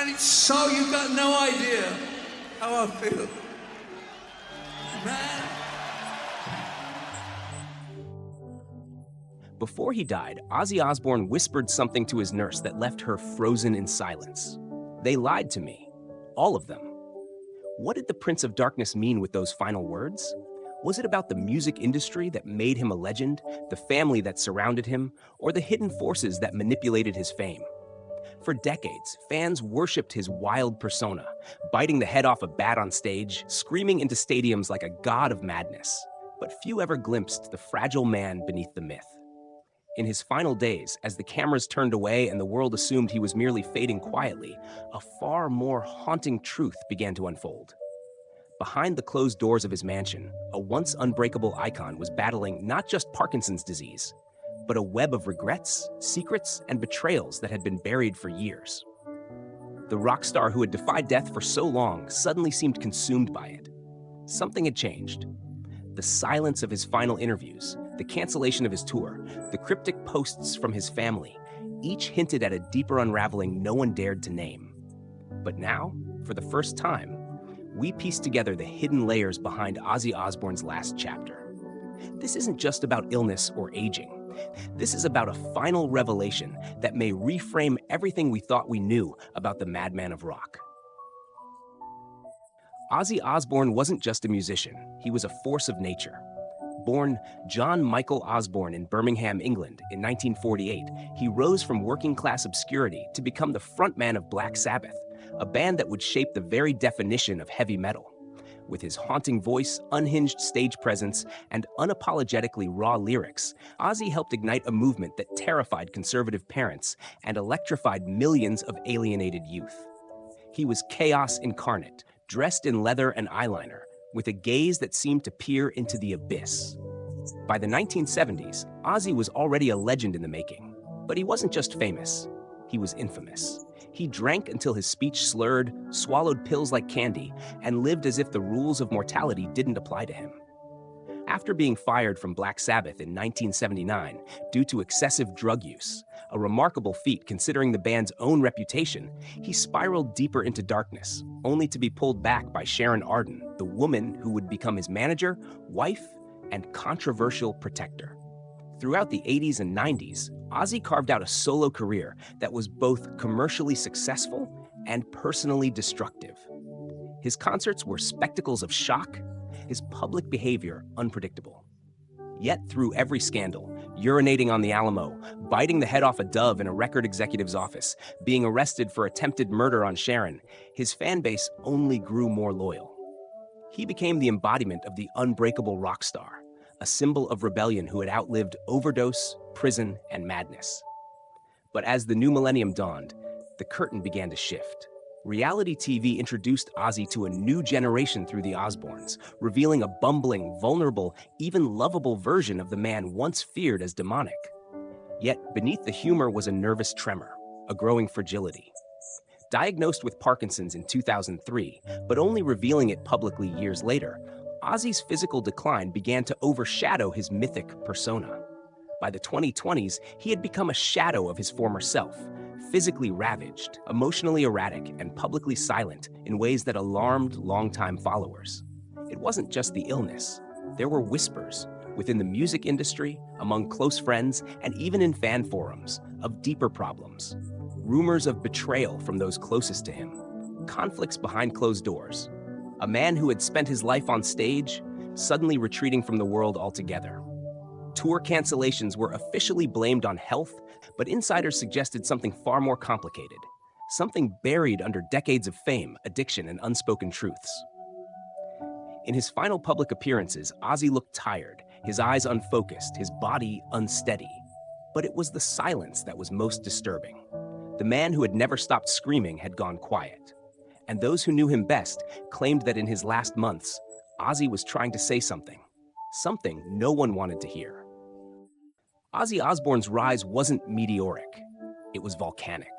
And it's so, you've got no idea how I feel. Man. Before he died, Ozzy Osbourne whispered something to his nurse that left her frozen in silence. "They lied to me. All of them." What did the Prince of Darkness mean with those final words? Was it about the music industry that made him a legend, the family that surrounded him, or the hidden forces that manipulated his fame? For decades, fans worshipped his wild persona, biting the head off a bat on stage, screaming into stadiums like a god of madness. But few ever glimpsed the fragile man beneath the myth. In his final days, as the cameras turned away and the world assumed he was merely fading quietly, a far more haunting truth began to unfold. Behind the closed doors of his mansion, a once unbreakable icon was battling not just Parkinson's disease, but a web of regrets, secrets, and betrayals that had been buried for years. The rock star who had defied death for so long suddenly seemed consumed by it. Something had changed. The silence of his final interviews, the cancellation of his tour, the cryptic posts from his family, each hinted at a deeper unraveling no one dared to name. But now, for the first time, we piece together the hidden layers behind Ozzy Osbourne's last chapter. This isn't just about illness or aging. This is about a final revelation that may reframe everything we thought we knew about the madman of rock. Ozzy Osbourne wasn't just a musician, he was a force of nature. Born John Michael Osbourne in Birmingham, England in 1948, he rose from working-class obscurity to become the frontman of Black Sabbath, a band that would shape the very definition of heavy metal. With his haunting voice, unhinged stage presence, and unapologetically raw lyrics, Ozzy helped ignite a movement that terrified conservative parents and electrified millions of alienated youth. He was chaos incarnate, dressed in leather and eyeliner, with a gaze that seemed to peer into the abyss. By the 1970s, Ozzy was already a legend in the making. But he wasn't just famous, he was infamous. He drank until his speech slurred, swallowed pills like candy, and lived as if the rules of mortality didn't apply to him. After being fired from Black Sabbath in 1979 due to excessive drug use, a remarkable feat considering the band's own reputation, he spiraled deeper into darkness, only to be pulled back by Sharon Arden, the woman who would become his manager, wife, and controversial protector. Throughout the 80s and 90s, Ozzy carved out a solo career that was both commercially successful and personally destructive. His concerts were spectacles of shock, his public behavior unpredictable. Yet through every scandal, urinating on the Alamo, biting the head off a dove in a record executive's office, being arrested for attempted murder on Sharon, his fan base only grew more loyal. He became the embodiment of the unbreakable rock star, a symbol of rebellion who had outlived overdose, prison, and madness. But as the new millennium dawned, the curtain began to shift. Reality TV introduced Ozzy to a new generation through the Osbournes, revealing a bumbling, vulnerable, even lovable version of the man once feared as demonic. Yet beneath the humor was a nervous tremor, a growing fragility. Diagnosed with Parkinson's in 2003, but only revealing it publicly years later, Ozzy's physical decline began to overshadow his mythic persona. By the 2020s, he had become a shadow of his former self, physically ravaged, emotionally erratic, and publicly silent in ways that alarmed longtime followers. It wasn't just the illness. There were whispers within the music industry, among close friends, and even in fan forums of deeper problems. Rumors of betrayal from those closest to him, conflicts behind closed doors. A man who had spent his life on stage, suddenly retreating from the world altogether. Tour cancellations were officially blamed on health, but insiders suggested something far more complicated, something buried under decades of fame, addiction, and unspoken truths. In his final public appearances, Ozzy looked tired, his eyes unfocused, his body unsteady. But it was the silence that was most disturbing. The man who had never stopped screaming had gone quiet. And those who knew him best claimed that in his last months, Ozzy was trying to say something no one wanted to hear. Ozzy Osbourne's rise wasn't meteoric, it was volcanic.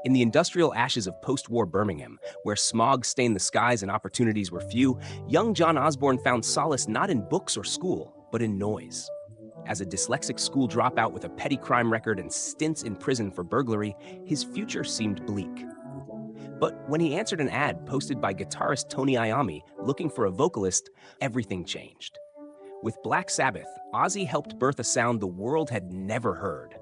In the industrial ashes of post-war Birmingham, where smog stained the skies and opportunities were few, young John Osbourne found solace not in books or school, but in noise. As a dyslexic school dropout with a petty crime record and stints in prison for burglary, his future seemed bleak. But when he answered an ad posted by guitarist Tony Iommi looking for a vocalist, everything changed. With Black Sabbath, Ozzy helped birth a sound the world had never heard.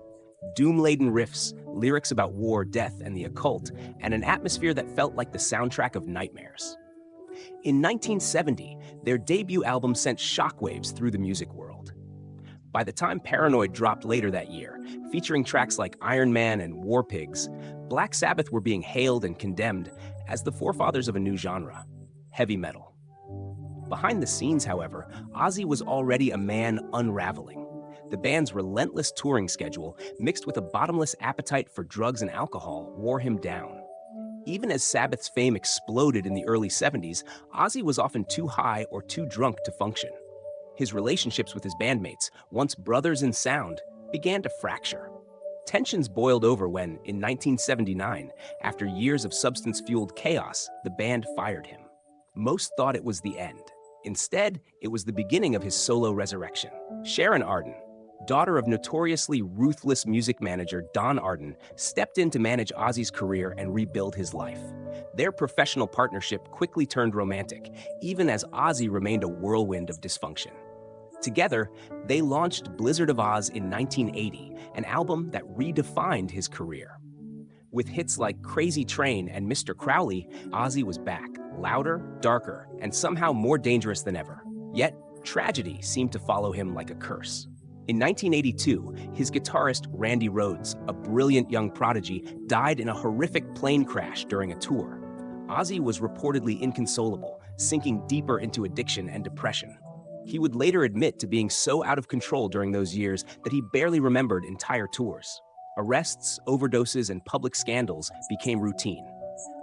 Doom-laden riffs, lyrics about war, death, and the occult, and an atmosphere that felt like the soundtrack of nightmares. In 1970, their debut album sent shockwaves through the music world. By the time Paranoid dropped later that year, featuring tracks like Iron Man and War Pigs, Black Sabbath were being hailed and condemned as the forefathers of a new genre, heavy metal. Behind the scenes, however, Ozzy was already a man unraveling. The band's relentless touring schedule, mixed with a bottomless appetite for drugs and alcohol, wore him down. Even as Sabbath's fame exploded in the early 70s, Ozzy was often too high or too drunk to function. His relationships with his bandmates, once brothers in sound, began to fracture. Tensions boiled over when, in 1979, after years of substance-fueled chaos, the band fired him. Most thought it was the end. Instead, it was the beginning of his solo resurrection. Sharon Arden, daughter of notoriously ruthless music manager Don Arden, stepped in to manage Ozzy's career and rebuild his life. Their professional partnership quickly turned romantic, even as Ozzy remained a whirlwind of dysfunction. Together, they launched Blizzard of Oz in 1980, an album that redefined his career. With hits like Crazy Train and Mr. Crowley, Ozzy was back, louder, darker, and somehow more dangerous than ever. Yet, tragedy seemed to follow him like a curse. In 1982, his guitarist Randy Rhoads, a brilliant young prodigy, died in a horrific plane crash during a tour. Ozzy was reportedly inconsolable, sinking deeper into addiction and depression. He would later admit to being so out of control during those years that he barely remembered entire tours. Arrests, overdoses, and public scandals became routine.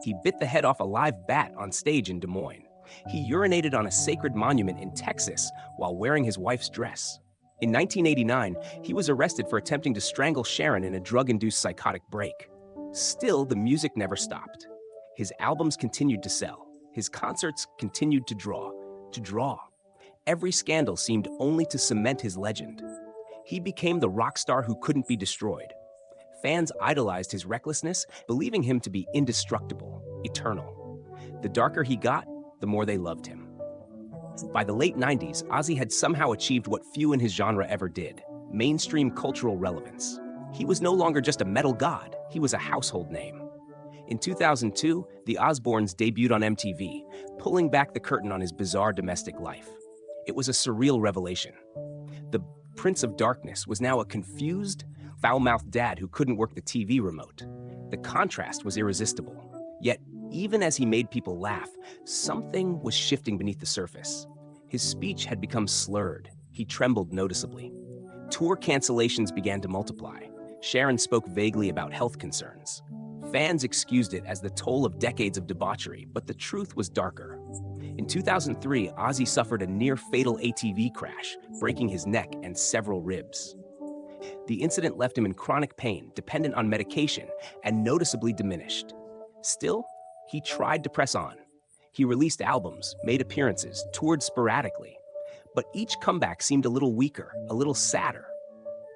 He bit the head off a live bat on stage in Des Moines. He urinated on a sacred monument in Texas while wearing his wife's dress. In 1989, he was arrested for attempting to strangle Sharon in a drug-induced psychotic break. Still, the music never stopped. His albums continued to sell. His concerts continued to draw. Every scandal seemed only to cement his legend. He became the rock star who couldn't be destroyed. Fans idolized his recklessness, believing him to be indestructible, eternal. The darker he got, the more they loved him. By the late 90s, Ozzy had somehow achieved what few in his genre ever did: mainstream cultural relevance. He was no longer just a metal god, he was a household name. In 2002, the Osbournes debuted on MTV, pulling back the curtain on his bizarre domestic life. It was a surreal revelation. The Prince of Darkness was now a confused, foul-mouthed dad who couldn't work the TV remote. The contrast was irresistible. Yet, even as he made people laugh, something was shifting beneath the surface. His speech had become slurred. He trembled noticeably. Tour cancellations began to multiply. Sharon spoke vaguely about health concerns. Fans excused it as the toll of decades of debauchery, but the truth was darker. In 2003, Ozzy suffered a near-fatal ATV crash, breaking his neck and several ribs. The incident left him in chronic pain, dependent on medication, and noticeably diminished. Still, he tried to press on. He released albums, made appearances, toured sporadically. But each comeback seemed a little weaker, a little sadder.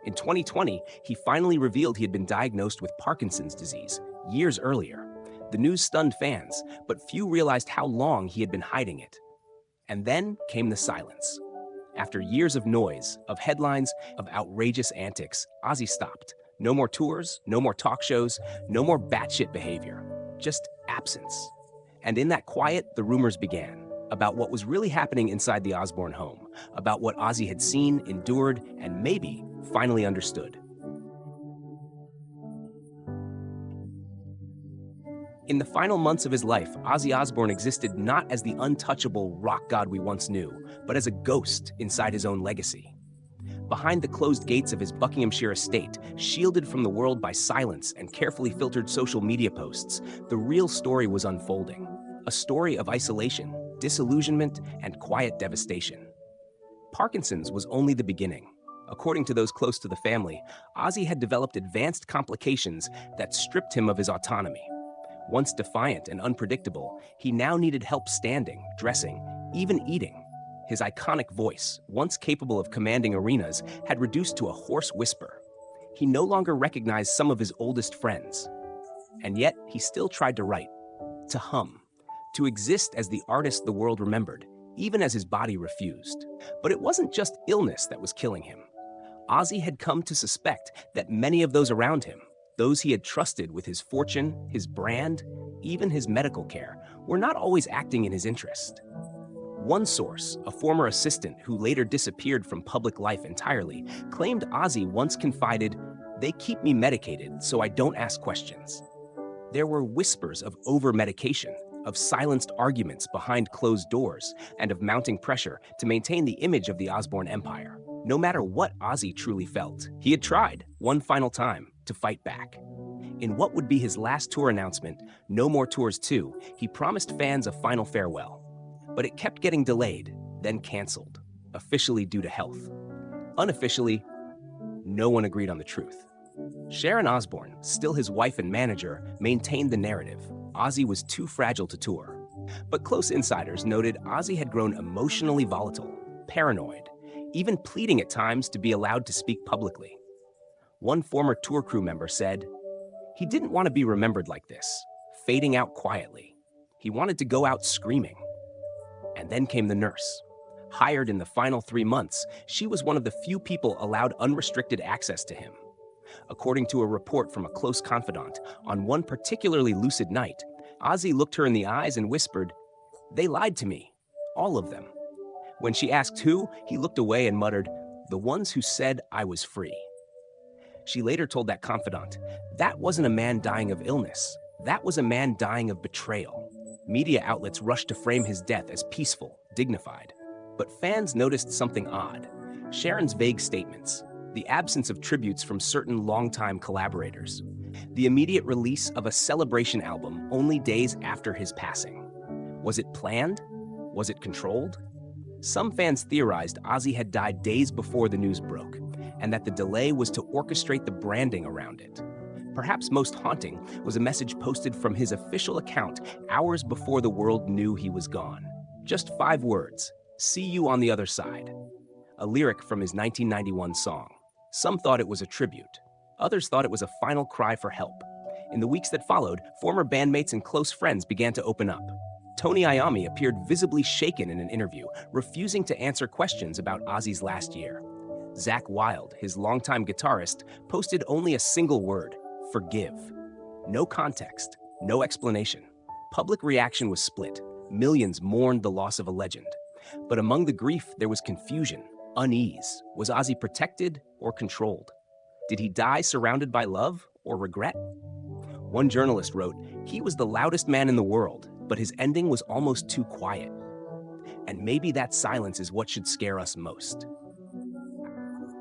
In 2020, he finally revealed he had been diagnosed with Parkinson's disease years earlier. The news stunned fans, but few realized how long he had been hiding it. And then came the silence. After years of noise, of headlines, of outrageous antics, Ozzy stopped. No more tours, no more talk shows, no more batshit behavior. Just absence. And in that quiet, the rumors began about what was really happening inside the Osbourne home, about what Ozzy had seen, endured, and maybe finally understood. In the final months of his life, Ozzy Osbourne existed not as the untouchable rock god we once knew, but as a ghost inside his own legacy. Behind the closed gates of his Buckinghamshire estate, shielded from the world by silence and carefully filtered social media posts, the real story was unfolding. A story of isolation, disillusionment, and quiet devastation. Parkinson's was only the beginning. According to those close to the family, Ozzy had developed advanced complications that stripped him of his autonomy. Once defiant and unpredictable, he now needed help standing, dressing, even eating. His iconic voice, once capable of commanding arenas, had reduced to a hoarse whisper. He no longer recognized some of his oldest friends. And yet, he still tried to write. to hum, to exist as the artist the world remembered, even as his body refused. But it wasn't just illness that was killing him. Ozzy had come to suspect that many of those around him, those he had trusted with his fortune, his brand, even his medical care, were not always acting in his interest. One source, a former assistant who later disappeared from public life entirely, claimed Ozzy once confided, "They keep me medicated so I don't ask questions." There were whispers of over-medication, of silenced arguments behind closed doors, and of mounting pressure to maintain the image of the Osbourne empire. No matter what Ozzy truly felt, he had tried, one final time, to fight back. In what would be his last tour announcement, No More Tours 2, he promised fans a final farewell. But it kept getting delayed, then canceled, officially due to health. Unofficially, no one agreed on the truth. Sharon Osbourne, still his wife and manager, maintained the narrative. Ozzy was too fragile to tour. But close insiders noted Ozzy had grown emotionally volatile, paranoid, even pleading at times to be allowed to speak publicly. One former tour crew member said, "He didn't want to be remembered like this, fading out quietly. He wanted to go out screaming." And then came the nurse. Hired in the final 3 months, she was one of the few people allowed unrestricted access to him. According to a report from a close confidant, on one particularly lucid night, Ozzy looked her in the eyes and whispered, "They lied to me, all of them." When she asked who, he looked away and muttered, "The ones who said I was free." She later told that confidant, "That wasn't a man dying of illness. That was a man dying of betrayal." Media outlets rushed to frame his death as peaceful, dignified. But fans noticed something odd. Sharon's vague statements, the absence of tributes from certain longtime collaborators, the immediate release of a celebration album only days after his passing. Was it planned? Was it controlled? Some fans theorized Ozzy had died days before the news broke, and that the delay was to orchestrate the branding around it. Perhaps most haunting was a message posted from his official account hours before the world knew he was gone. Just 5 words, "See you on the other side." A lyric from his 1991 song. Some thought it was a tribute. Others thought it was a final cry for help. In the weeks that followed, former bandmates and close friends began to open up. Tony Iommi appeared visibly shaken in an interview, refusing to answer questions about Ozzy's last year. Zakk Wylde, his longtime guitarist, posted only a single word, "Forgive." No context, no explanation. Public reaction was split. Millions mourned the loss of a legend. But among the grief, there was confusion, unease. Was Ozzy protected or controlled? Did he die surrounded by love or regret? One journalist wrote, "He was the loudest man in the world, but his ending was almost too quiet." And maybe that silence is what should scare us most.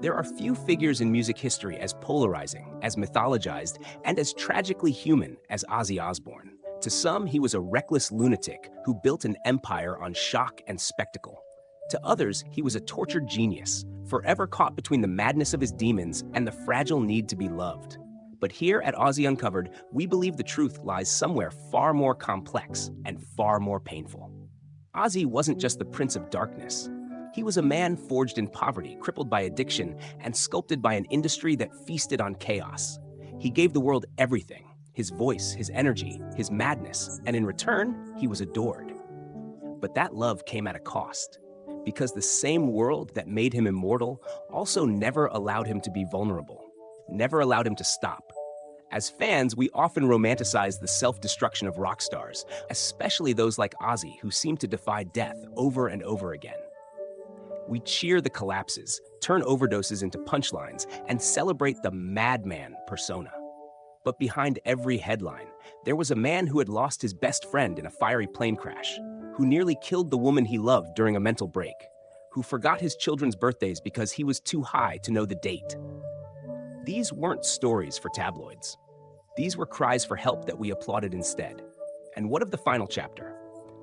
There are few figures in music history as polarizing, as mythologized, and as tragically human as Ozzy Osbourne. To some, he was a reckless lunatic who built an empire on shock and spectacle. To others, he was a tortured genius, forever caught between the madness of his demons and the fragile need to be loved. But here at Ozzy Uncovered, we believe the truth lies somewhere far more complex and far more painful. Ozzy wasn't just the Prince of Darkness. He was a man forged in poverty, crippled by addiction, and sculpted by an industry that feasted on chaos. He gave the world everything, his voice, his energy, his madness, and in return, he was adored. But that love came at a cost, because the same world that made him immortal also never allowed him to be vulnerable, never allowed him to stop. As fans, we often romanticize the self-destruction of rock stars, especially those like Ozzy who seem to defy death over and over again. We cheer the collapses, turn overdoses into punchlines, and celebrate the madman persona. But behind every headline, there was a man who had lost his best friend in a fiery plane crash, who nearly killed the woman he loved during a mental break, who forgot his children's birthdays because he was too high to know the date. These weren't stories for tabloids. These were cries for help that we applauded instead. And what of the final chapter?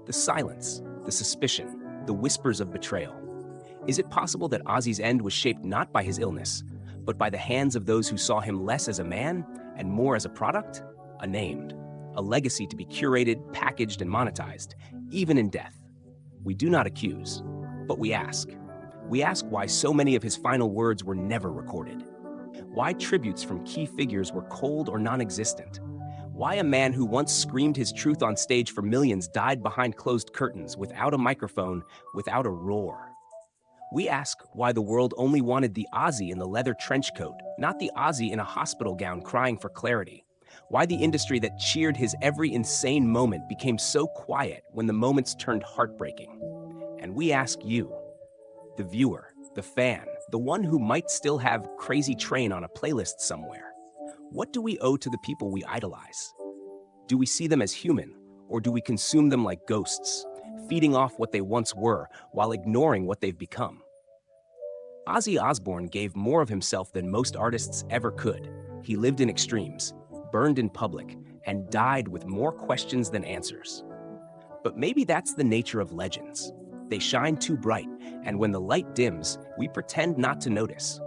The silence, the suspicion, the whispers of betrayal. Is it possible that Ozzy's end was shaped not by his illness, but by the hands of those who saw him less as a man and more as a product, a name, a legacy to be curated, packaged, and monetized, even in death? We do not accuse, but we ask. We ask why so many of his final words were never recorded. Why tributes from key figures were cold or non-existent. Why a man who once screamed his truth on stage for millions died behind closed curtains, without a microphone, without a roar. We ask why the world only wanted the Ozzy in the leather trench coat, not the Ozzy in a hospital gown crying for clarity. Why the industry that cheered his every insane moment became so quiet when the moments turned heartbreaking. And we ask you, the viewer, the fan, the one who might still have Crazy Train on a playlist somewhere. What do we owe to the people we idolize? Do we see them as human, or do we consume them like ghosts, feeding off what they once were while ignoring what they've become? Ozzy Osbourne gave more of himself than most artists ever could. He lived in extremes, burned in public, and died with more questions than answers. But maybe that's the nature of legends. They shine too bright, and when the light dims, we pretend not to notice.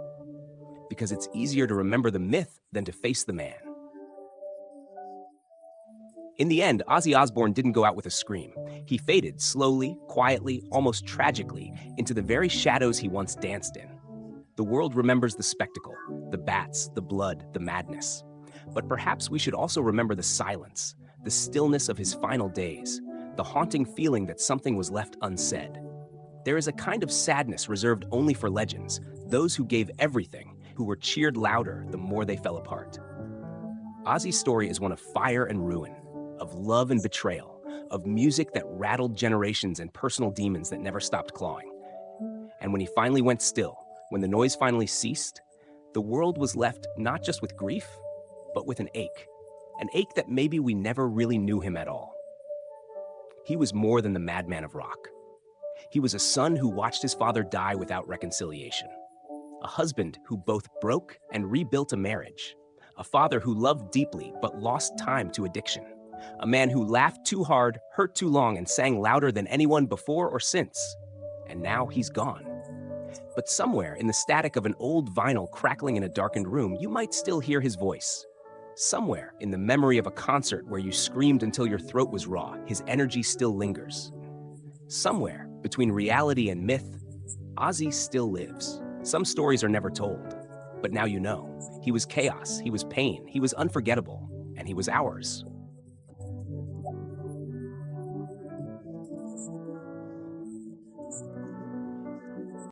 Because it's easier to remember the myth than to face the man. In the end, Ozzy Osbourne didn't go out with a scream. He faded slowly, quietly, almost tragically, into the very shadows he once danced in. The world remembers the spectacle, the bats, the blood, the madness. But perhaps we should also remember the silence, the stillness of his final days, the haunting feeling that something was left unsaid. There is a kind of sadness reserved only for legends, those who gave everything, who were cheered louder the more they fell apart. Ozzy's story is one of fire and ruin, of love and betrayal, of music that rattled generations and personal demons that never stopped clawing. And when he finally went still, when the noise finally ceased, the world was left not just with grief, but with an ache that maybe we never really knew him at all. He was more than the madman of rock. He was a son who watched his father die without reconciliation, a husband who both broke and rebuilt a marriage, a father who loved deeply but lost time to addiction, a man who laughed too hard, hurt too long, and sang louder than anyone before or since. And now he's gone. But somewhere in the static of an old vinyl crackling in a darkened room, you might still hear his voice. Somewhere in the memory of a concert where you screamed until your throat was raw, his energy still lingers. Somewhere between reality and myth, Ozzy still lives. Some stories are never told, but now you know. He was chaos, he was pain, he was unforgettable, and he was ours.